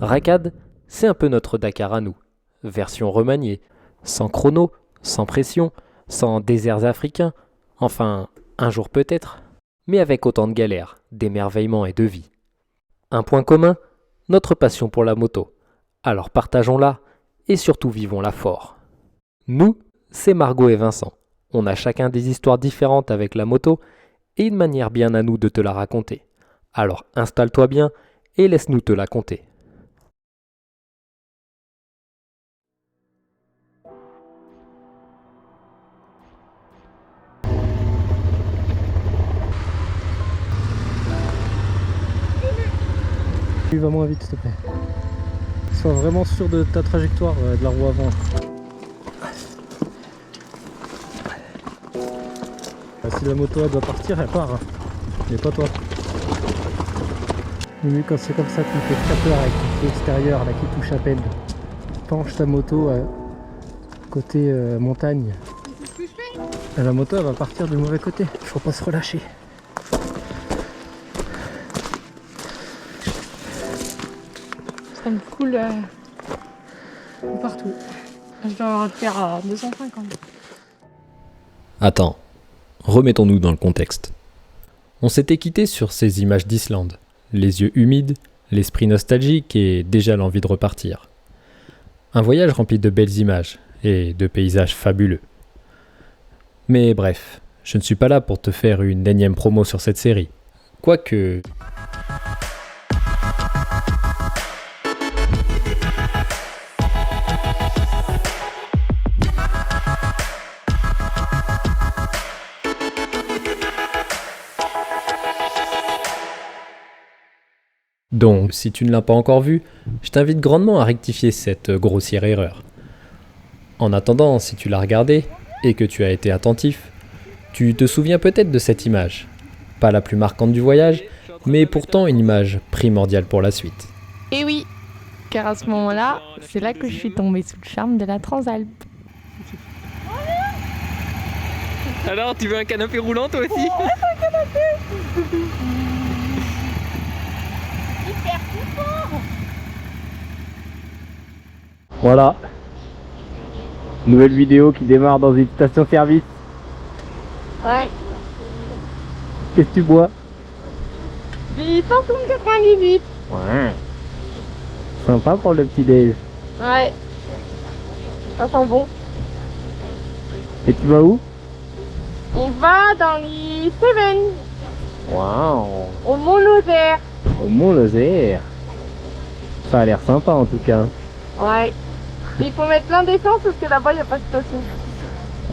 Racad, c'est un peu notre Dakar à nous, version remaniée, sans chrono, sans pression, sans déserts africains, enfin, un jour peut-être, mais avec autant de galères, d'émerveillement et de vie. Un point commun, notre passion pour la moto. Alors partageons-la et surtout vivons-la fort. Nous, c'est Margot et Vincent. On a chacun des histoires différentes avec la moto et une manière bien à nous de te la raconter. Alors installe-toi bien et laisse-nous te la conter. Va moins vite s'il te plaît. Sois vraiment sûr de ta trajectoire de la roue avant. Si la moto elle doit partir, elle part. Hein. Mais pas toi. Le mieux quand c'est comme ça, tu me fais très peur avec ton pied extérieur là qui touche à peine. Penche ta moto côté montagne. Et la moto elle va partir du mauvais côté. Faut pas se relâcher. Ça me coule partout. Je dois faire 250. Attends, remettons-nous dans le contexte. On s'était quitté sur ces images d'Islande, les yeux humides, l'esprit nostalgique et déjà l'envie de repartir. Un voyage rempli de belles images et de paysages fabuleux. Mais bref, je ne suis pas là pour te faire une énième promo sur cette série. Quoique... Donc, si tu ne l'as pas encore vu, je t'invite grandement à rectifier cette grossière erreur. En attendant, si tu l'as regardé et que tu as été attentif, tu te souviens peut-être de cette image. Pas la plus marquante du voyage, mais pourtant une image primordiale pour la suite. Et oui, car à ce moment-là, c'est là que je suis tombée sous le charme de la Transalp. Alors, tu veux un canapé roulant toi aussi? Voilà. Nouvelle vidéo qui démarre dans une station-service. Ouais. Qu'est-ce que tu bois? Du Phantom 98. Ouais. Sympa pour le petit déj. Ouais. Ça sent bon. Et tu vas où? On va dans les Cévennes, Waouh. au Mont-Lozère. Au Mont-Lozère. Ça a l'air sympa en tout cas. Ouais. Il faut mettre plein d'essence parce que là-bas, il n'y a pas de station.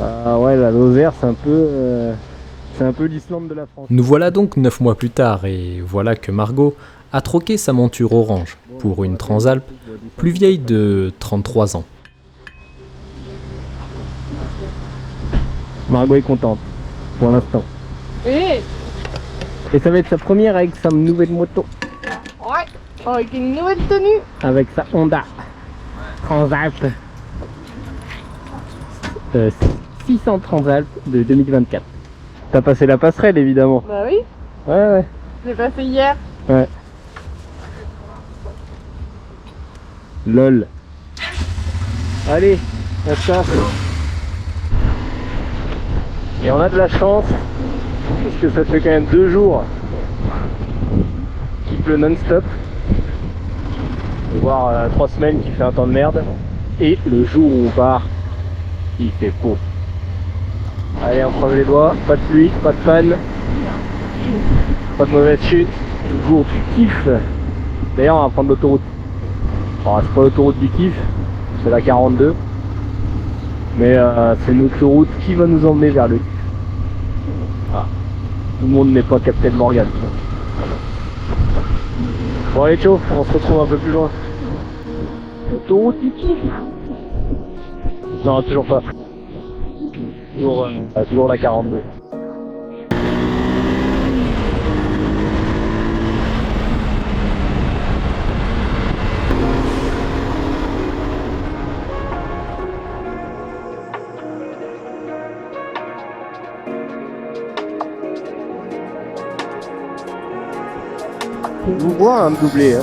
Ah ouais, la Lozère c'est un peu l'Islande de la France. Nous voilà donc 9 mois plus tard et voilà que Margot a troqué sa monture orange pour une Transalp plus vieille de 33 ans. Margot est contente pour l'instant. Oui. Et ça va être sa première avec sa nouvelle moto. Ouais. Avec une nouvelle tenue. Avec sa Honda Transalp 600 Transalp de 2024. T'as passé la passerelle évidemment. Bah oui. Ouais. Je l'ai passé hier. Ouais. LOL. Allez, on se casse. Et on a de la chance, puisque ça fait quand même 2 jours qu'il pleut non-stop. Voire 3 semaines qu'il fait un temps de merde. Et le jour où on part, il fait beau. Allez, on croise les doigts, pas de pluie, pas de panne, pas de mauvaise chute, toujours du kiff. D'ailleurs, on va prendre l'autoroute. Alors, c'est pas l'autoroute du kiff, c'est la 42. Mais c'est une autoroute qui va nous emmener vers le kiff. Ah. Tout le monde n'est pas Captain Morgan. Bon allez, ciao, on se retrouve un peu plus loin. Autoroute du kiff. Non, toujours pas. Toujours la 42. Je vous vois me doubler. Hein.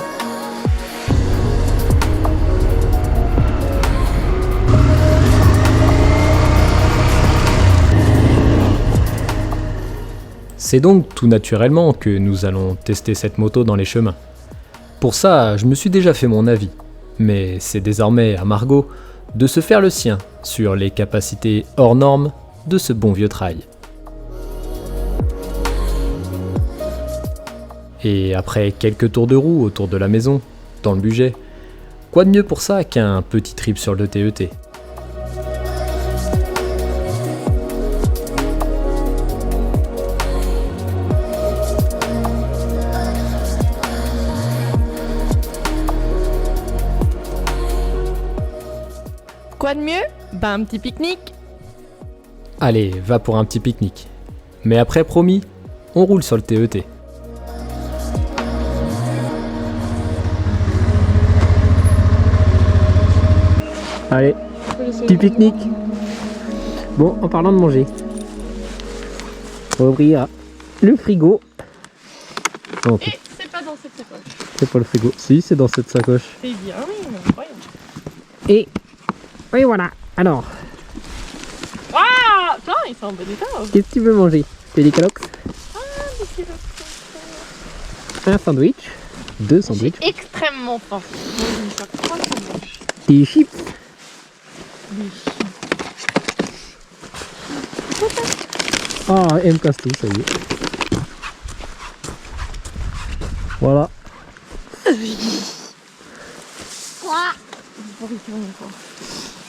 C'est donc tout naturellement que nous allons tester cette moto dans les chemins. Pour ça, je me suis déjà fait mon avis, mais c'est désormais à Margot de se faire le sien sur les capacités hors normes de ce bon vieux trail. Et après quelques tours de roue autour de la maison, dans le budget, quoi de mieux pour ça qu'un petit trip sur le TET? Quoi de mieux? Bah un petit pique-nique. Allez, va pour un petit pique-nique. Mais après, promis, on roule sur le TET. Allez, petit pique-nique. Bon, en parlant de manger, on va ouvrir le frigo. Oh, Et c'est pas dans cette sacoche. c'est pas le frigo. Si, c'est dans cette sacoche. C'est bien, oui, mais incroyable. Et oui, voilà. Alors, Ah, putain, ils sont en bon état. qu'est-ce que tu veux manger? Des calox, Mais c'est le- un sandwich, deux J'ai sandwichs, extrêmement faim. Moi, je vais me faire 3 sandwichs. des chips. Ah, elle me casse tout, ça y est. Voilà.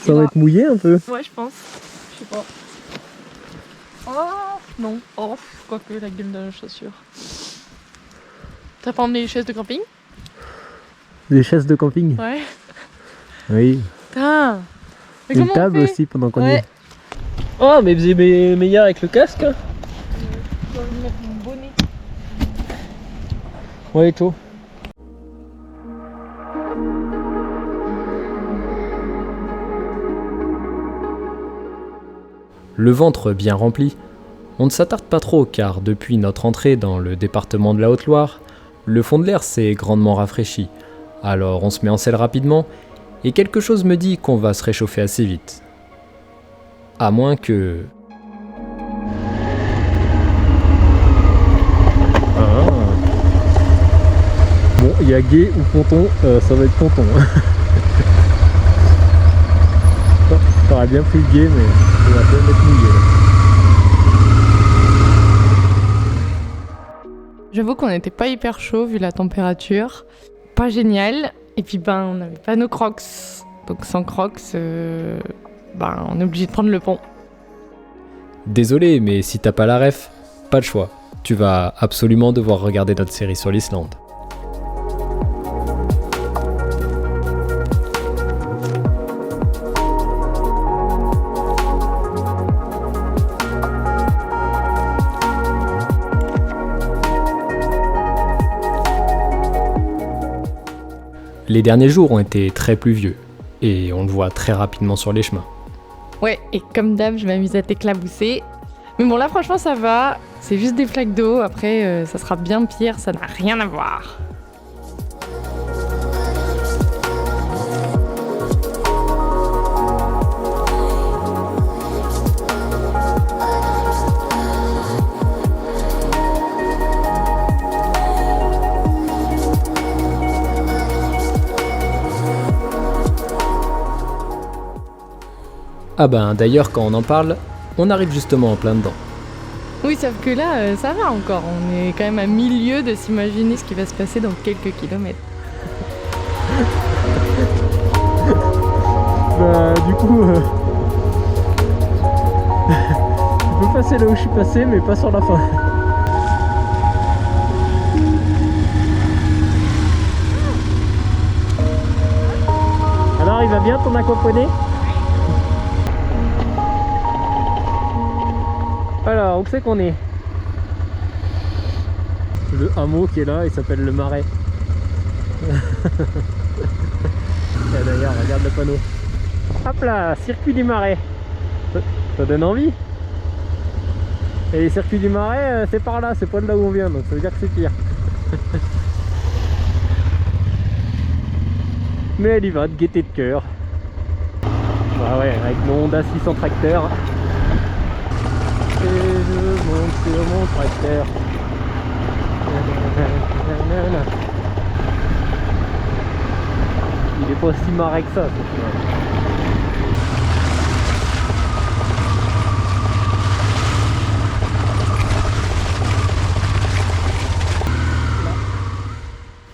Ça va être mouillé un peu. Ouais, je pense. Je sais pas. Oh, non. Oh, quoique la gueule de la chaussure. T'as pas emmené les chaises de camping? Des chaises de camping. Ouais. Oui. Putain. Mais Une comment on table fait? aussi pendant qu'on y Ouais. est. Oh, mais vous êtes meilleur avec le casque, hein? Je dois mettre mon bonnet. Ouais, et tout. Le ventre bien rempli, on ne s'attarde pas trop car depuis notre entrée dans le département de la Haute-Loire, le fond de l'air s'est grandement rafraîchi. Alors on se met en selle rapidement et quelque chose me dit qu'on va se réchauffer assez vite. À moins que... Ah. Bon, il y a Gué ou Ponton, ça va être Ponton. T'aurais bien pris le Gué, mais il va bien être mouillé là. J'avoue qu'on n'était pas hyper chaud vu la température. Pas génial. Et puis ben on n'avait pas nos crocs. Donc sans crocs, ben on est obligé de prendre le pont. Désolé, mais si t'as pas la ref, pas de choix. Tu vas absolument devoir regarder notre série sur l'Islande. Les derniers jours ont été très pluvieux, et on le voit très rapidement sur les chemins. Ouais, et comme d'hab, je m'amuse à t'éclabousser. Mais bon là franchement ça va. C'est juste des flaques d'eau. Après ça sera bien pire, ça n'a rien à voir. Ah ben d'ailleurs quand on en parle, on arrive justement en plein dedans. Oui, sauf que là, ça va encore. On est quand même à milieu de s'imaginer ce qui va se passer dans quelques kilomètres. Bah, du coup, je peux passer là où je suis passé, mais pas sur la fin. Alors, il va bien ton aquaponie? Alors, où c'est qu'on est? Le hameau qui est là, il s'appelle le Marais. Et d'ailleurs, regarde le panneau. Hop là, circuit du Marais. Ça donne envie. Et les circuits du Marais, c'est par là, c'est pas de là où on vient, donc ça veut dire que c'est pire. Mais elle y va de gaieté de cœur. Bah ouais, avec mon Honda 600 tracteur. Et je monte sur mon tracteur. Il est pas si marré que ça, ce chemin.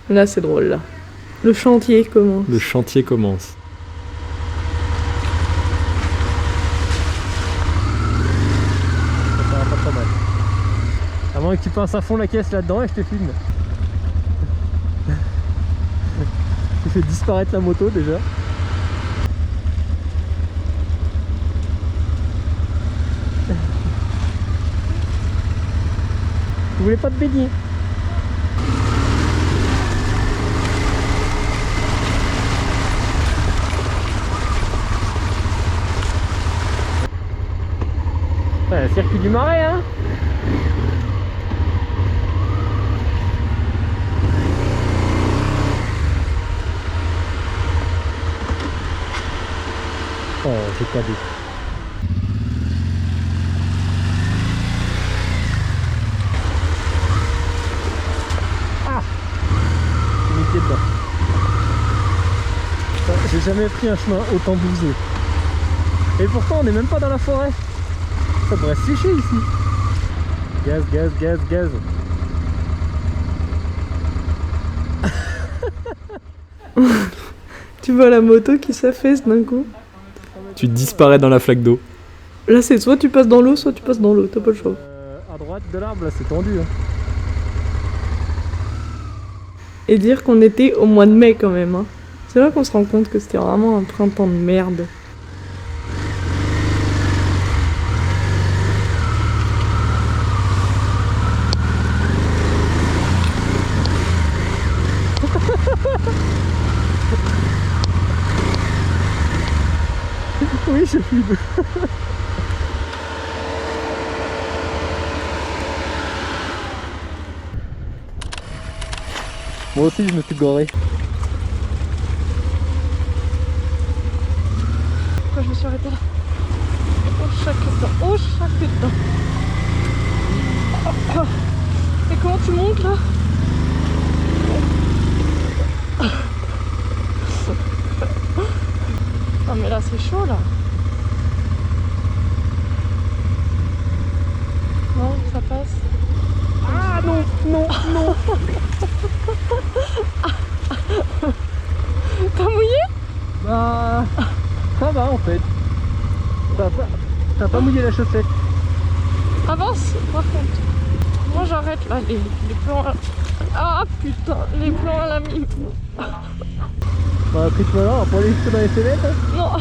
Là, c'est drôle, là. Le chantier commence. Le chantier commence. Ça va pas trop mal. À moins que tu passes à fond la caisse là-dedans et je te filme. Tu fais disparaître la moto déjà. Vous voulez pas te baigner? Ouais, circuit du Marais, hein. Oh, c'est cadeau. Ah, j'ai mis le pied dedans. J'ai jamais pris un chemin autant bousé. Et pourtant, on n'est même pas dans la forêt. Ça devrait sécher ici. Gaz, gaz, gaz, gaz. Tu vois la moto qui s'affaisse d'un coup. Tu disparais dans la flaque d'eau. Là, c'est soit tu passes dans l'eau, soit tu passes dans l'eau. T'as pas le choix. À droite de l'arbre, là, c'est tendu. Hein. Et dire qu'on était au mois de mai quand même. Hein. C'est là qu'on se rend compte que c'était vraiment un printemps de merde. Oui, je filme. Moi aussi, je me suis goré. Pourquoi je me suis arrêtée là? Oh, chaque dedans. Oh, chaque dedans. Et comment tu montes là? Non mais là c'est chaud là. Non, ça passe. Ah non, non, non. T'as mouillé? Bah, ça va en fait. T'as pas mouillé la chaussette. Avance par contre. Moi j'arrête là les plans à... Ah putain, les plans à la mine. On a pris ce moment, on va pas aller jusque dans les fenêtres. Hein. Non.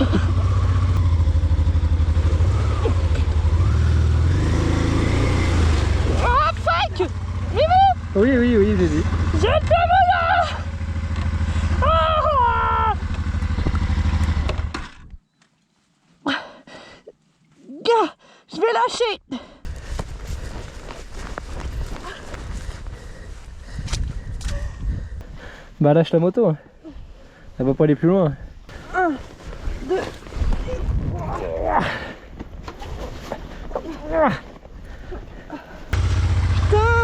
Ah fuck. Mimo. Oui, oui, oui, j'ai vu. J'ai le moyen. Gars, je vais lâcher. Bah lâche la moto. Hein. Elle va pas aller plus loin. 1, 2. Putain.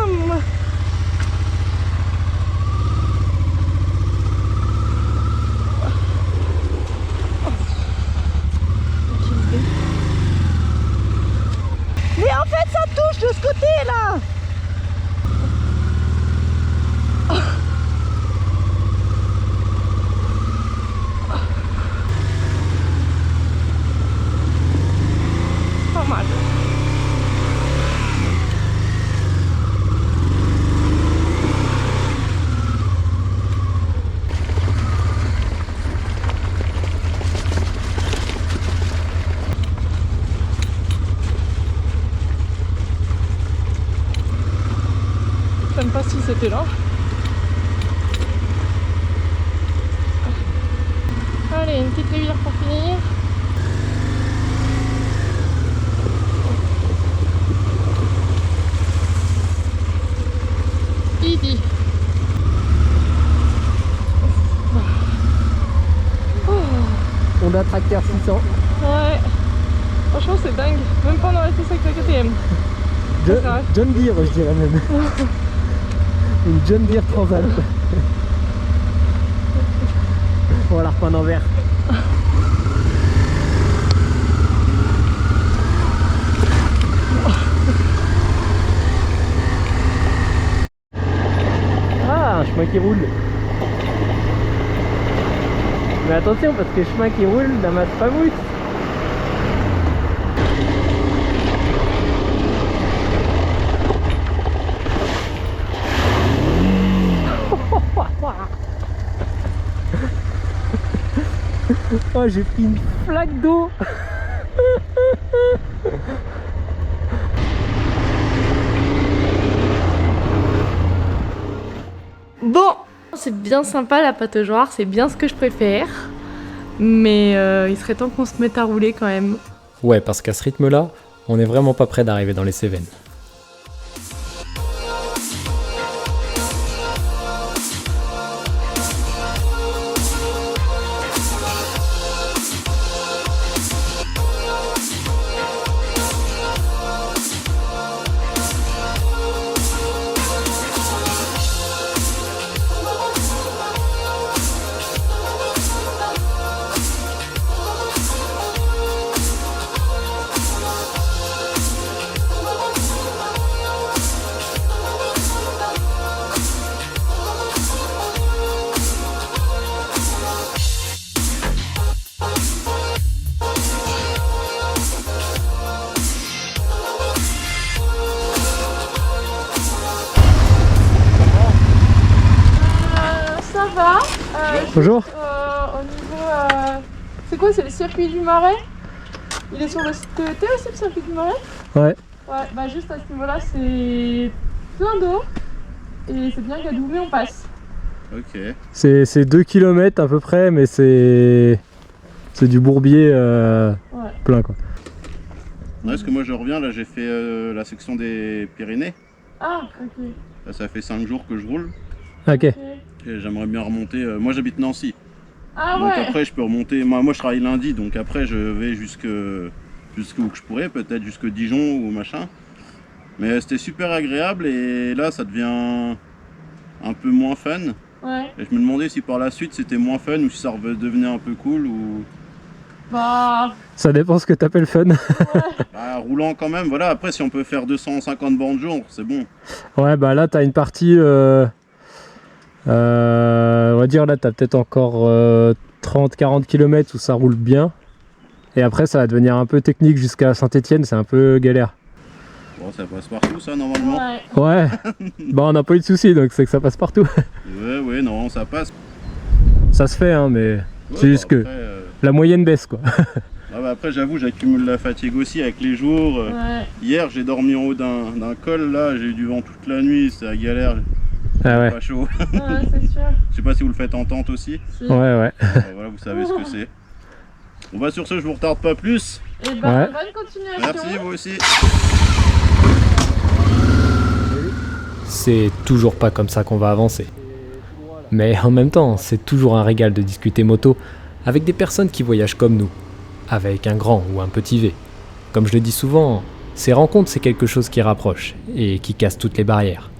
Mais en fait ça touche de ce côté là. Pas mal. Je sais même pas si c'était là. Allez, une petite rivière pour finir. Idi. Honda Tracteur 600. Ouais. Franchement, c'est dingue. Même pas on aurait fait ça avec la KTM. John Deere, je dirais même. Une John Deere Transalp. On va la repeindre en vert. Ah, un chemin qui roule. Mais attention parce que le chemin qui roule n'amasse pas mousse. Oh, j'ai pris une flaque d'eau. Bon, c'est bien sympa la pataugeoire, c'est bien ce que je préfère. Mais il serait temps qu'on se mette à rouler quand même. Ouais, parce qu'à ce rythme-là, on n'est vraiment pas près d'arriver dans les Cévennes. Bonjour. Au niveau. C'est quoi? C'est le circuit du Marais? Il est sur le site TET aussi, le circuit du Marais? Ouais. Ouais, bah juste à ce niveau-là, c'est plein d'eau. Et c'est bien qu'à Doublet on passe. Ok. C'est 2 km à peu près, mais c'est du bourbier plein quoi. Ouais, parce que moi je reviens, là j'ai fait la section des Pyrénées. Ah, ok. Là, ça fait 5 jours que je roule. Ok. Et j'aimerais bien remonter. Moi j'habite Nancy. Ah Donc ouais. après je peux remonter. Moi je travaille lundi, donc après je vais jusqu'où que je pourrais, peut-être jusque Dijon ou machin. Mais c'était super agréable et là ça devient un peu moins fun. Ouais. Et je me demandais si par la suite c'était moins fun ou si ça devenait un peu cool ou. Bah. Ça dépend ce que t'appelles fun. Bah, roulant quand même, voilà. Après si on peut faire 250 bornes jour, c'est bon. Ouais, bah là t'as une partie. On va dire là t'as peut-être encore 30-40 km où ça roule bien. Et après ça va devenir un peu technique jusqu'à Saint-Étienne, c'est un peu galère. Bon, ça passe partout ça normalement. Ouais. Ouais. Bah on n'a pas eu de soucis donc c'est que ça passe partout. Ouais, non, ça passe. Ça se fait hein, mais Ouais, c'est juste bah, que après, la moyenne baisse quoi. Ah bah après j'avoue j'accumule la fatigue aussi avec les jours. Ouais. Hier j'ai dormi en haut d'un col, là j'ai eu du vent toute la nuit, c'est la galère, Ah ouais. pas chaud. Ouais, c'est sûr. Je sais pas si vous le faites en tente aussi. Si. Ouais. Voilà, vous savez ce que c'est. On va sur ce, je vous retarde pas plus. Et bah, Ouais. bonne continuation. Merci vous aussi. C'est toujours pas comme ça qu'on va avancer. Mais en même temps, c'est toujours un régal de discuter moto avec des personnes qui voyagent comme nous, avec un grand ou un petit V. Comme je le dis souvent, ces rencontres c'est quelque chose qui rapproche et qui casse toutes les barrières,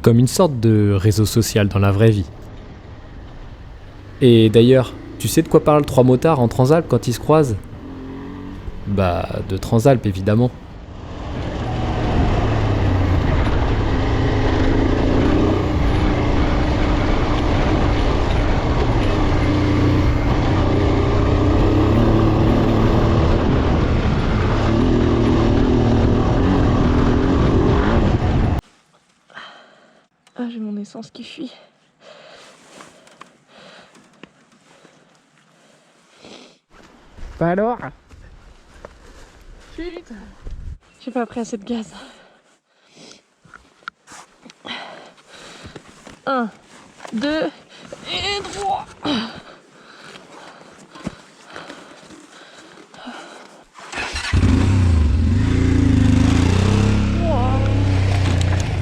comme une sorte de réseau social dans la vraie vie. Et d'ailleurs, tu sais de quoi parlent 3 motards en Transalp quand ils se croisent? Bah, de Transalp évidemment. Ah, j'ai mon essence qui fuit. Bah alors? Chut. J'ai pas pris assez de gaz. 1, 2 et 3.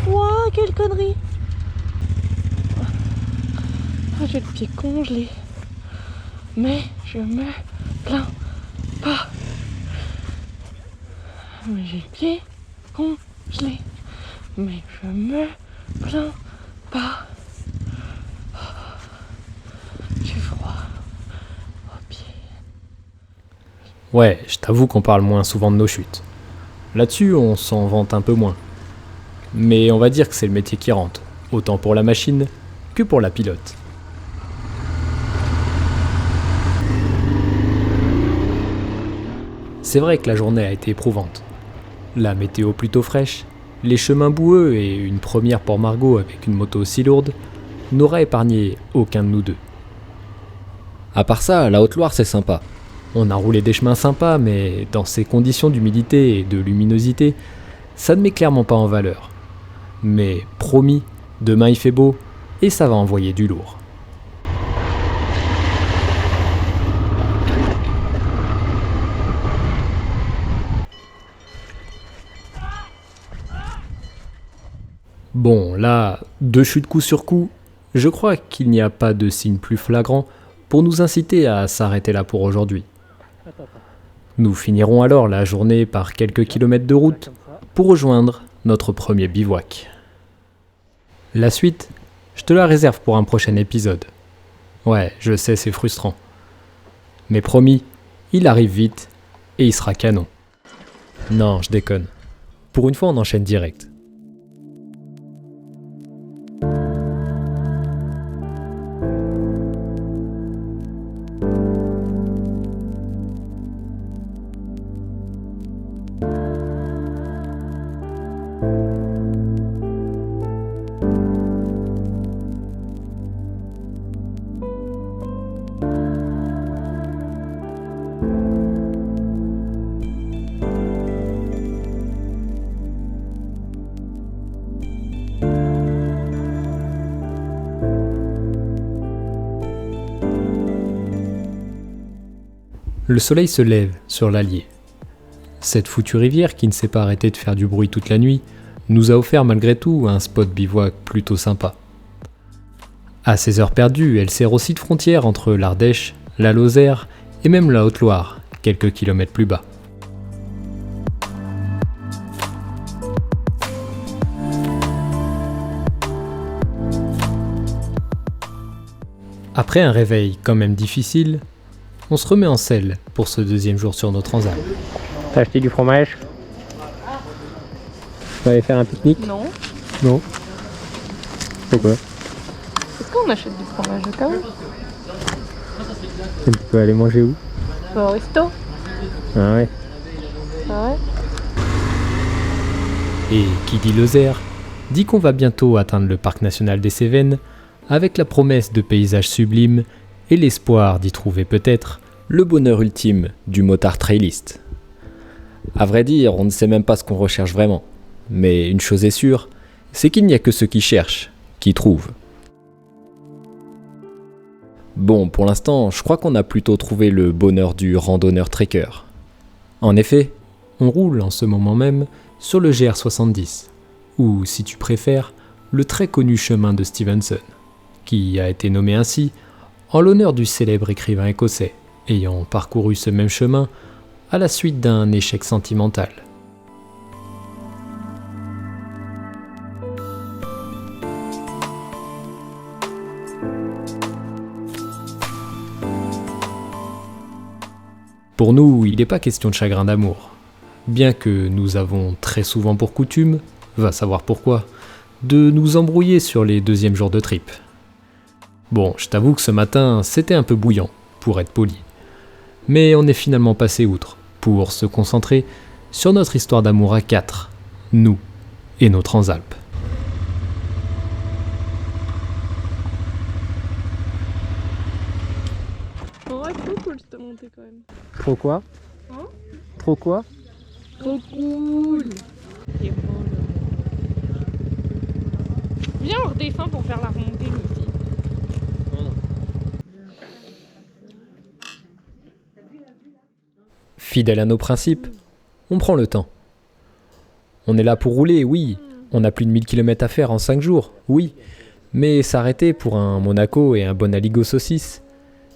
Wow, quelle connerie! Ah, j'ai le pied congelé. Mais je me plains pas. Mais j'ai le pied congelé. je l'ai. Mais je me plains pas. J'ai froid aux pieds. Ouais, je t'avoue qu'on parle moins souvent de nos chutes. Là-dessus, on s'en vante un peu moins. Mais on va dire que c'est le métier qui rentre, autant pour la machine que pour la pilote. C'est vrai que la journée a été éprouvante. La météo plutôt fraîche, les chemins boueux et une première pour Margot avec une moto aussi lourde n'aura épargné aucun de nous deux. À part ça, la Haute-Loire c'est sympa. On a roulé des chemins sympas, mais dans ces conditions d'humidité et de luminosité, ça ne met clairement pas en valeur. Mais promis, demain il fait beau et ça va envoyer du lourd. Bon, là, 2 chutes coup sur coup, je crois qu'il n'y a pas de signe plus flagrant pour nous inciter à s'arrêter là pour aujourd'hui. Nous finirons alors la journée par quelques kilomètres de route pour rejoindre notre premier bivouac. La suite, je te la réserve pour un prochain épisode. Ouais, je sais, c'est frustrant. Mais promis, il arrive vite et il sera canon. Non, je déconne. Pour une fois, on enchaîne direct. Le soleil se lève sur l'Allier. Cette foutue rivière qui ne s'est pas arrêtée de faire du bruit toute la nuit nous a offert malgré tout un spot bivouac plutôt sympa. À ces heures perdues, elle sert aussi de frontière entre l'Ardèche, la Lozère et même la Haute-Loire, quelques kilomètres plus bas. Après un réveil quand même difficile, on se remet en selle pour ce deuxième jour sur nos transats. T'as acheté du fromage? Tu vas aller faire un pique-nique? Non. Non. Pourquoi? Est-ce qu'on achète du fromage au cas où? Tu peux aller manger où? Au resto. Ah ouais. Ah ouais. Et qui dit Lozère, dit qu'on va bientôt atteindre le parc national des Cévennes avec la promesse de paysages sublimes et l'espoir d'y trouver peut-être le bonheur ultime du motard trailiste. À vrai dire, on ne sait même pas ce qu'on recherche vraiment. Mais une chose est sûre, c'est qu'il n'y a que ceux qui cherchent, qui trouvent. Bon, pour l'instant, je crois qu'on a plutôt trouvé le bonheur du randonneur-trekker. En effet, on roule en ce moment même sur le GR70, ou si tu préfères, le très connu chemin de Stevenson, qui a été nommé ainsi en l'honneur du célèbre écrivain écossais, ayant parcouru ce même chemin à la suite d'un échec sentimental. Pour nous, il n'est pas question de chagrin d'amour, bien que nous avons très souvent pour coutume, va savoir pourquoi, de nous embrouiller sur les deuxièmes jours de trip. Bon, je t'avoue que ce matin, c'était un peu bouillant, pour être poli. Mais on est finalement passé outre, pour se concentrer sur notre histoire d'amour à 4, nous et nos Transalpes. Ouais, trop cool cette montée quand même. Trop quoi? Hein? Trop quoi? Trop cool. Et bon, viens, on redescend pour faire la remontée nous aussi. Fidèle à nos principes, on prend le temps. On est là pour rouler, oui. On a plus de 1000 km à faire en 5 jours, oui. Mais s'arrêter pour un Monaco et un bon aligot saucisse,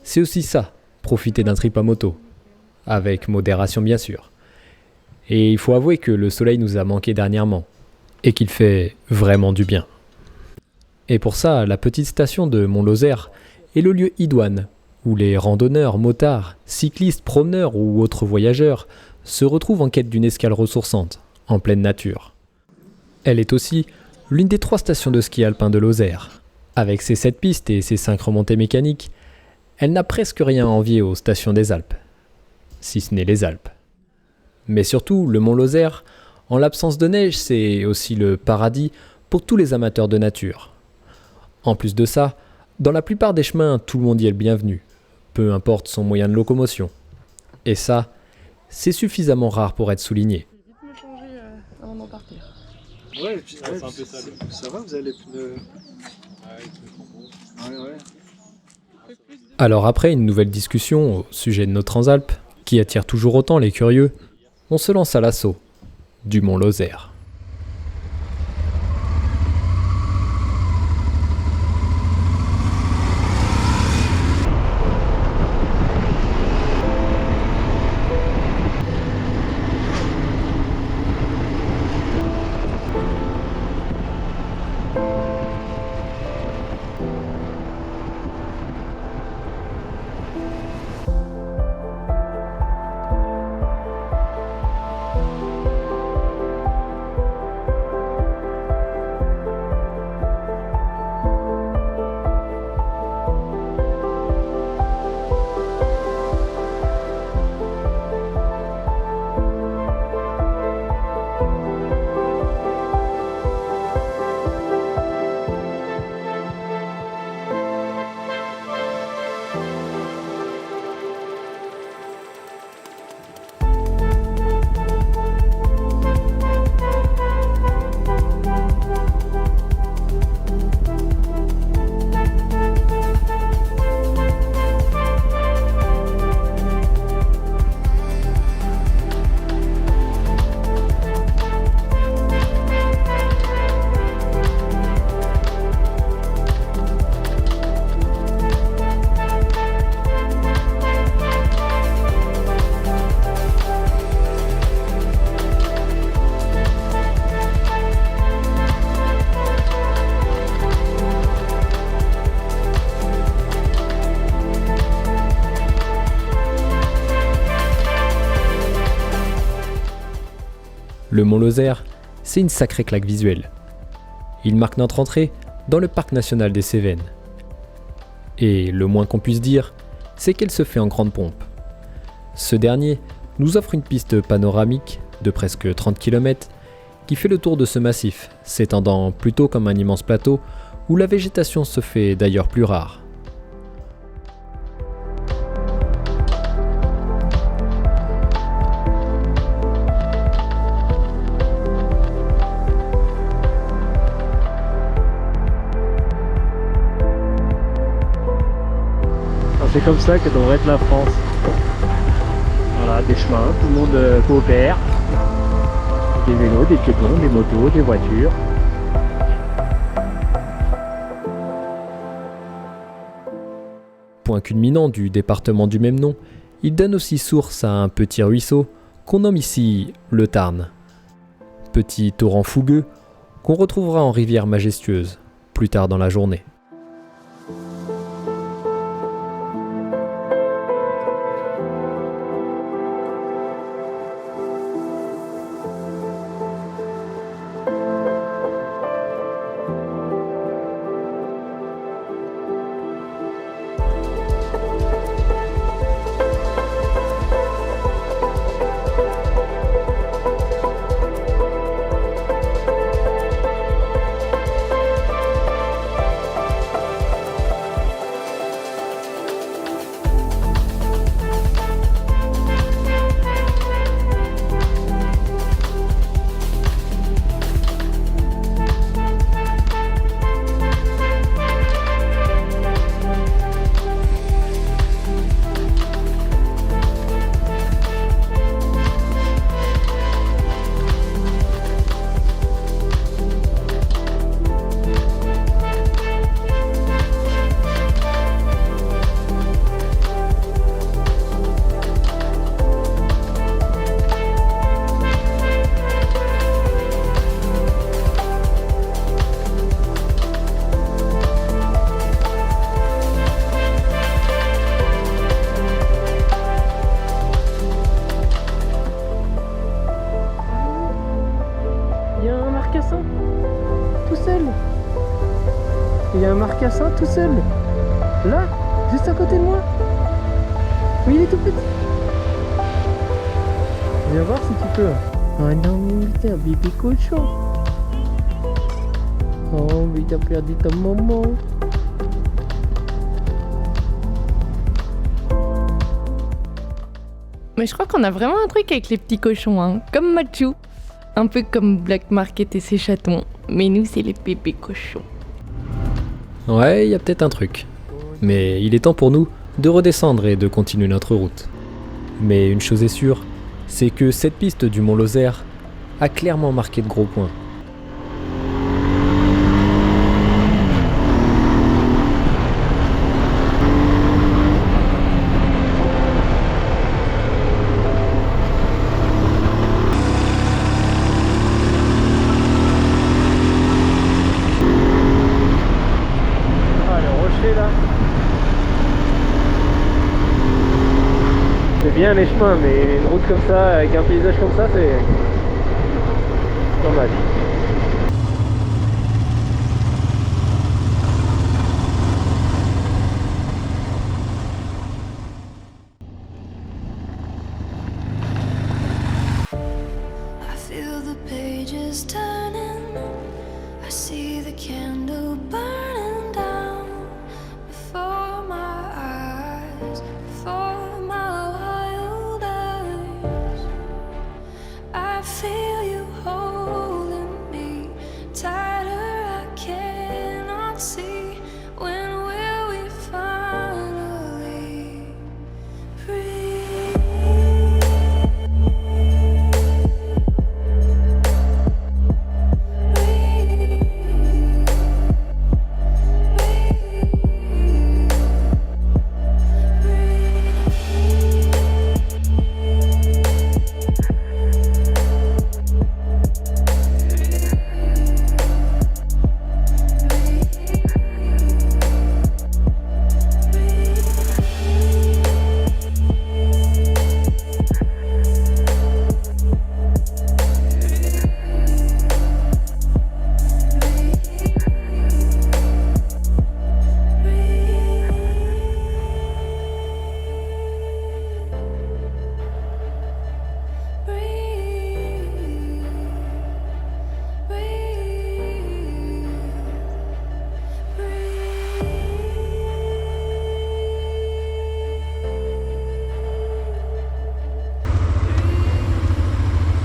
c'est aussi ça, profiter d'un trip à moto. Avec modération bien sûr. Et il faut avouer que le soleil nous a manqué dernièrement, et qu'il fait vraiment du bien. Et pour ça, la petite station de Mont-Lozère est le lieu idoine où les randonneurs, motards, cyclistes, promeneurs ou autres voyageurs se retrouvent en quête d'une escale ressourçante, en pleine nature. Elle est aussi l'une des 3 stations de ski alpin de Lozère. Avec ses 7 pistes et ses 5 remontées mécaniques, elle n'a presque rien à envier aux stations des Alpes, si ce n'est les Alpes. Mais surtout, le Mont Lozère, en l'absence de neige, c'est aussi le paradis pour tous les amateurs de nature. En plus de ça, dans la plupart des chemins, tout le monde y est le bienvenu, peu importe son moyen de locomotion. Et ça, c'est suffisamment rare pour être souligné. Avant d'en partir. Ouais, c'est un peu ça. Ça va, vous avez les pneus. Ouais. Alors après une nouvelle discussion au sujet de nos Transalpes, qui attire toujours autant les curieux, on se lance à l'assaut du Mont Lozère. Le Mont Lozère, c'est une sacrée claque visuelle. Il marque notre entrée dans le parc national des Cévennes. Et le moins qu'on puisse dire, c'est qu'elle se fait en grande pompe. Ce dernier nous offre une piste panoramique de presque 30 km qui fait le tour de ce massif, s'étendant plutôt comme un immense plateau où la végétation se fait d'ailleurs plus rare. C'est comme ça que devrait être la France. Voilà, des chemins, tout le monde coopère. Des vélos, des piétons, des motos, des voitures. Point culminant du département du même nom, il donne aussi source à un petit ruisseau qu'on nomme ici le Tarn. Petit torrent fougueux qu'on retrouvera en rivière majestueuse plus tard dans la journée. marcassin. Tout seul. Il y a un marcassin tout seul. Là, juste à côté de moi. Oui, il est tout petit. Viens voir si tu peux. Oh non, mais t'es un bébé cochon. Oh, mais t'as perdu ta maman. Mais je crois qu'on a vraiment un truc avec les petits cochons, hein. Comme Machu. Un peu comme Black Market et ses chatons. Mais nous, c'est les bébés cochons. Ouais, il y a peut-être un truc. Mais il est temps pour nous de redescendre et de continuer notre route. Mais une chose est sûre, c'est que cette piste du Mont Lozère a clairement marqué de gros points. Ah, le rocher là. C'est bien les chemins, mais une route comme ça, avec un paysage comme ça, c'est normal. I feel the pages turning. I see the candle burning down before my eyes, before my wild eyes. I feel you holding me tighter. I cannot see. When will we finally breathe?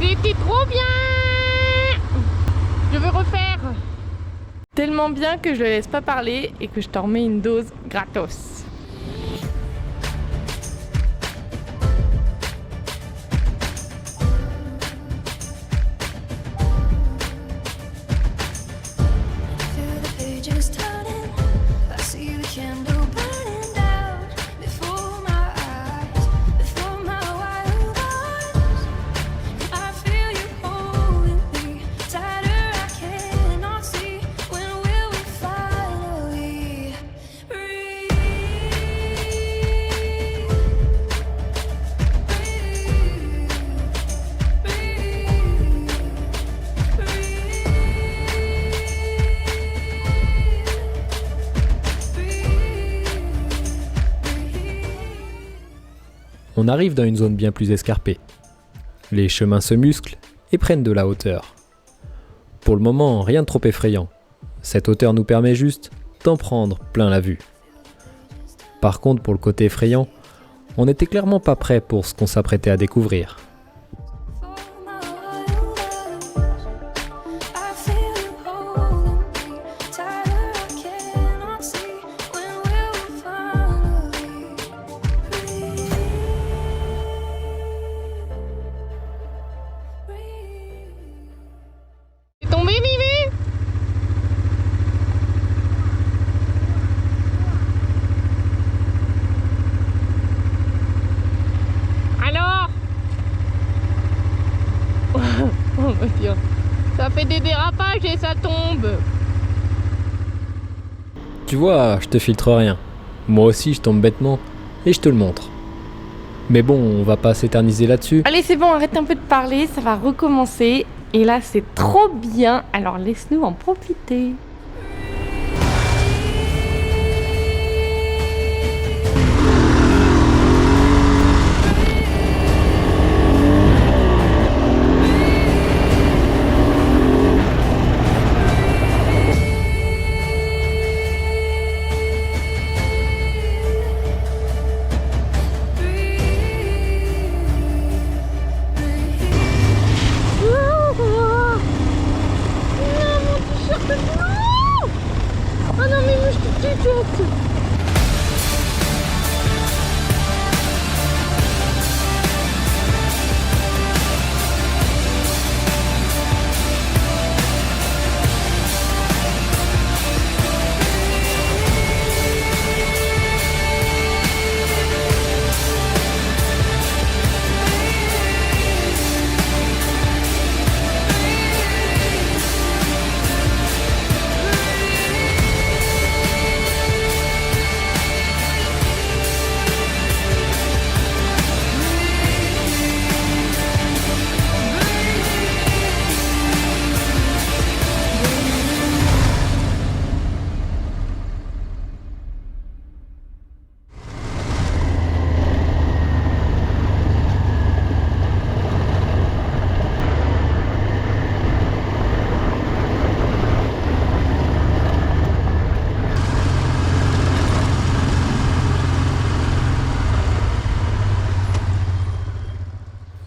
C'était trop bien! Je veux refaire! Tellement bien que je le laisse pas parler et que je t'en remets une dose gratos. Feel the pages turning. I see the candle burning down before my eyes, before my wild eyes. I feel you holding me tighter. I cannot see. When will we finally breathe? On arrive dans une zone bien plus escarpée. Les chemins se musclent et prennent de la hauteur. Pour le moment, rien de trop effrayant. Cette hauteur nous permet juste d'en prendre plein la vue. Par contre, pour le côté effrayant, on n'était clairement pas prêt pour ce qu'on s'apprêtait à découvrir. T'es tombé, Mimi? Alors? Oh mon Dieu, ça fait des dérapages et ça tombe. Tu vois, je te filtre rien. Moi aussi, je tombe bêtement et je te le montre. Mais bon, on va pas s'éterniser là-dessus. Allez, c'est bon, arrête un peu de parler, ça va recommencer. Et là, c'est trop bien. Alors, laisse-nous en profiter.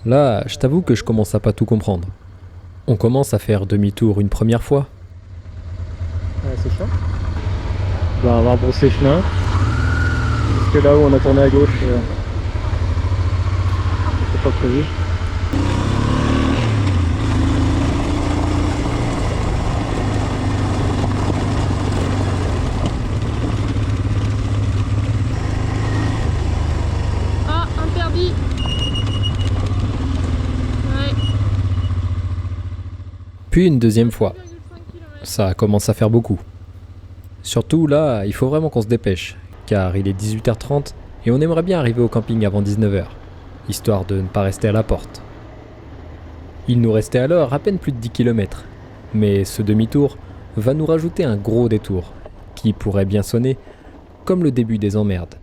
Là, je t'avoue que je commence à pas tout comprendre. On commence à faire demi-tour une première fois. Ouais, c'est chiant. On va avoir brossé chemin. Parce que là où on a tourné à gauche, c'est pas prévu. Ah, interdit. Ouais. Puis une deuxième fois. Ça commence à faire beaucoup. Surtout là, il faut vraiment qu'on se dépêche, car il est 18h30 et on aimerait bien arriver au camping avant 19h, histoire de ne pas rester à la porte. Il nous restait alors à peine plus de 10 km, mais ce demi-tour va nous rajouter un gros détour, qui pourrait bien sonner comme le début des emmerdes.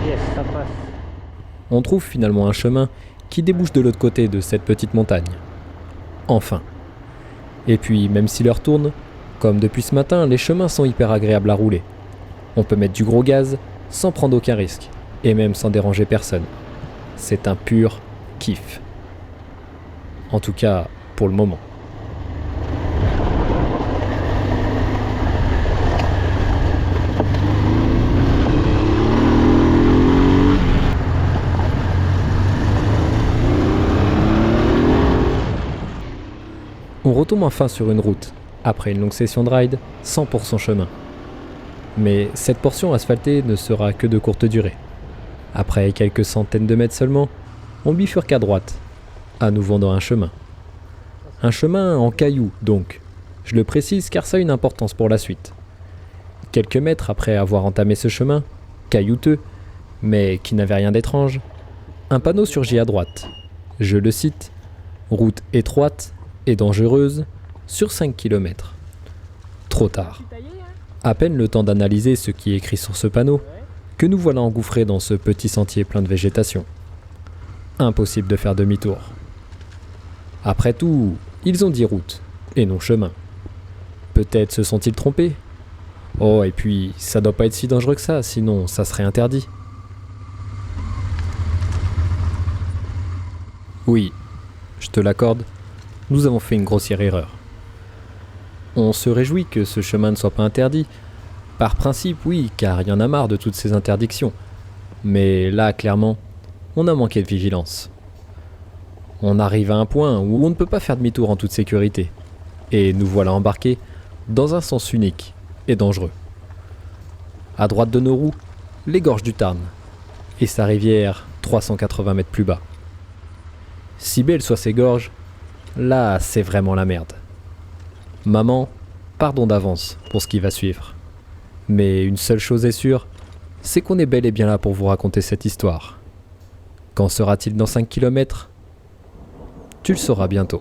Yes, ça passe. On trouve finalement un chemin qui débouche de l'autre côté de cette petite montagne. Enfin. Et puis, même si l'heure tourne, comme depuis ce matin, les chemins sont hyper agréables à rouler. On peut mettre du gros gaz sans prendre aucun risque, et même sans déranger personne. C'est un pur kiff. En tout cas, pour le moment. On retombe enfin sur une route, après une longue session de ride, 100% chemin. Mais cette portion asphaltée ne sera que de courte durée. Après quelques centaines de mètres seulement, on bifurque à droite, à nouveau dans un chemin. Un chemin en cailloux donc, je le précise car ça a une importance pour la suite. Quelques mètres après avoir entamé ce chemin, caillouteux, mais qui n'avait rien d'étrange, un panneau surgit à droite. Je le cite, « Route étroite et dangereuse sur 5 km. » Trop tard. À peine le temps d'analyser ce qui est écrit sur ce panneau, que nous voilà engouffrés dans ce petit sentier plein de végétation. Impossible de faire demi-tour. Après tout, ils ont dit route, et non chemin. Peut-être se sont-ils trompés? Oh, et puis, ça doit pas être si dangereux que ça, sinon ça serait interdit. Oui, je te l'accorde, nous avons fait une grossière erreur. On se réjouit que ce chemin ne soit pas interdit. Par principe, oui, car il y en a marre de toutes ces interdictions. Mais là, clairement, on a manqué de vigilance. On arrive à un point où on ne peut pas faire demi-tour en toute sécurité. Et nous voilà embarqués dans un sens unique et dangereux. À droite de nos roues, les gorges du Tarn. Et sa rivière 380 mètres plus bas. Si belles soient ces gorges, là, c'est vraiment la merde. Maman, pardon d'avance pour ce qui va suivre. Mais une seule chose est sûre, c'est qu'on est bel et bien là pour vous raconter cette histoire. Qu'en sera-t-il dans 5 km ? Tu le sauras bientôt.